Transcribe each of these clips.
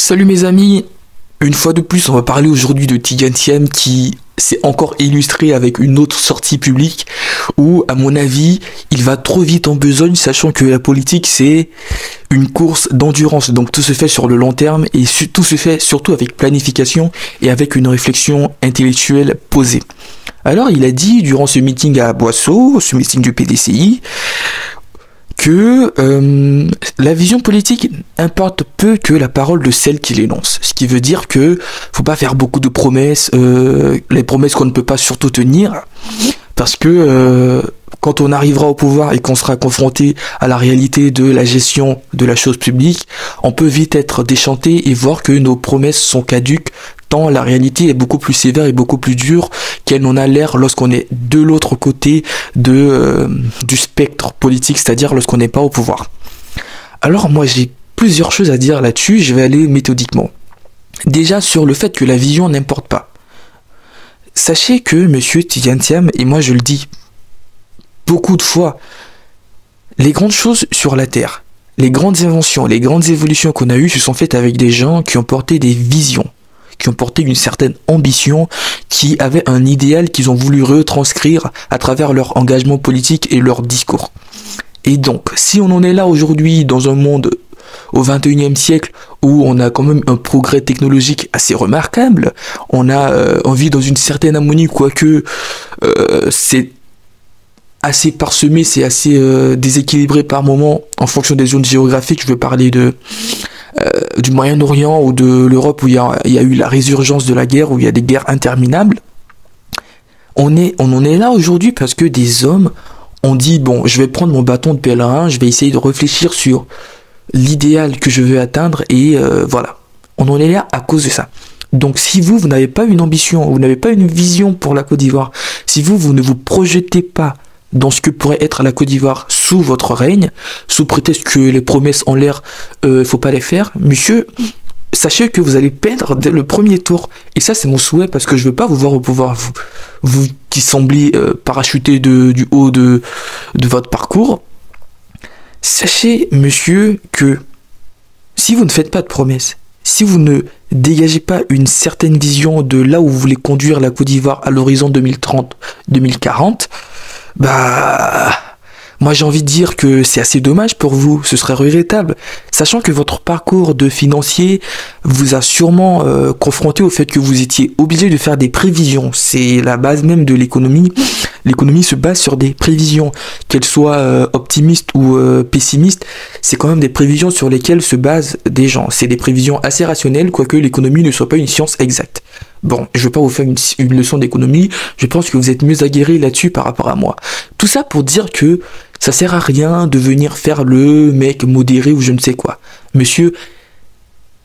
Salut mes amis, une fois de plus on va parler aujourd'hui de Tidiane Thiam qui s'est encore illustré avec une autre sortie publique où à mon avis il va trop vite en besogne, sachant que la politique c'est une course d'endurance, donc tout se fait sur le long terme et tout se fait surtout avec planification et avec une réflexion intellectuelle posée. Alors il a dit durant ce meeting à Boisseau, ce meeting du PDCI, que la vision politique importe peu que la parole de celle qui l'énonce. Ce qui veut dire que faut pas faire beaucoup de promesses, les promesses qu'on ne peut pas surtout tenir, parce que quand on arrivera au pouvoir et qu'on sera confronté à la réalité de la gestion de la chose publique, on peut vite être déchanté et voir que nos promesses sont caduques, tant la réalité est beaucoup plus sévère et beaucoup plus dure qu'elle n'en a l'air lorsqu'on est de l'autre côté du spectre politique, c'est-à-dire lorsqu'on n'est pas au pouvoir. Alors moi j'ai plusieurs choses à dire là-dessus, je vais aller méthodiquement. Déjà sur le fait que la vision n'importe pas. Sachez que monsieur Tidiane Thiam, et moi je le dis beaucoup de fois, les grandes choses sur la Terre, les grandes inventions, les grandes évolutions qu'on a eues se sont faites avec des gens qui ont porté des visions, qui ont porté une certaine ambition, qui avaient un idéal qu'ils ont voulu retranscrire à travers leur engagement politique et leur discours. Et donc, si on en est là aujourd'hui dans un monde au 21e siècle où on a quand même un progrès technologique assez remarquable, on vit dans une certaine harmonie, quoique c'est assez parsemé, c'est assez déséquilibré par moment en fonction des zones géographiques. Je veux parler du Moyen-Orient ou de l'Europe où il y a eu la résurgence de la guerre, où il y a des guerres interminables. On en est là aujourd'hui parce que des hommes ont dit, bon, je vais prendre mon bâton de pèlerin, je vais essayer de réfléchir sur l'idéal que je veux atteindre et voilà. On en est là à cause de ça. Donc si vous n'avez pas une ambition, vous n'avez pas une vision pour la Côte d'Ivoire, si vous ne vous projetez pas dans ce que pourrait être la Côte d'Ivoire sous votre règne, sous prétexte que les promesses en l'air, faut pas les faire, monsieur, sachez que vous allez perdre dès le premier tour. Et ça, c'est mon souhait, parce que je veux pas vous voir au pouvoir, vous qui semblez parachuter du haut de votre parcours. Sachez, monsieur, que si vous ne faites pas de promesses, si vous ne dégagez pas une certaine vision de là où vous voulez conduire la Côte d'Ivoire à l'horizon 2030-2040, moi j'ai envie de dire que c'est assez dommage pour vous, ce serait regrettable, sachant que votre parcours de financier vous a sûrement confronté au fait que vous étiez obligé de faire des prévisions. C'est la base même de l'économie. L'économie se base sur des prévisions, qu'elles soient optimistes ou pessimistes, c'est quand même des prévisions sur lesquelles se basent des gens. C'est des prévisions assez rationnelles, quoique l'économie ne soit pas une science exacte. Bon, je vais pas vous faire une leçon d'économie, je pense que vous êtes mieux aguerris là-dessus par rapport à moi. Tout ça pour dire que ça sert à rien de venir faire le mec modéré ou je ne sais quoi. Monsieur,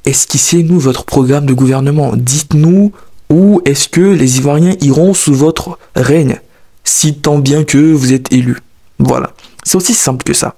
esquissez-nous votre programme de gouvernement. Dites-nous où est-ce que les Ivoiriens iront sous votre règne, si tant bien que vous êtes élu. Voilà, c'est aussi simple que ça.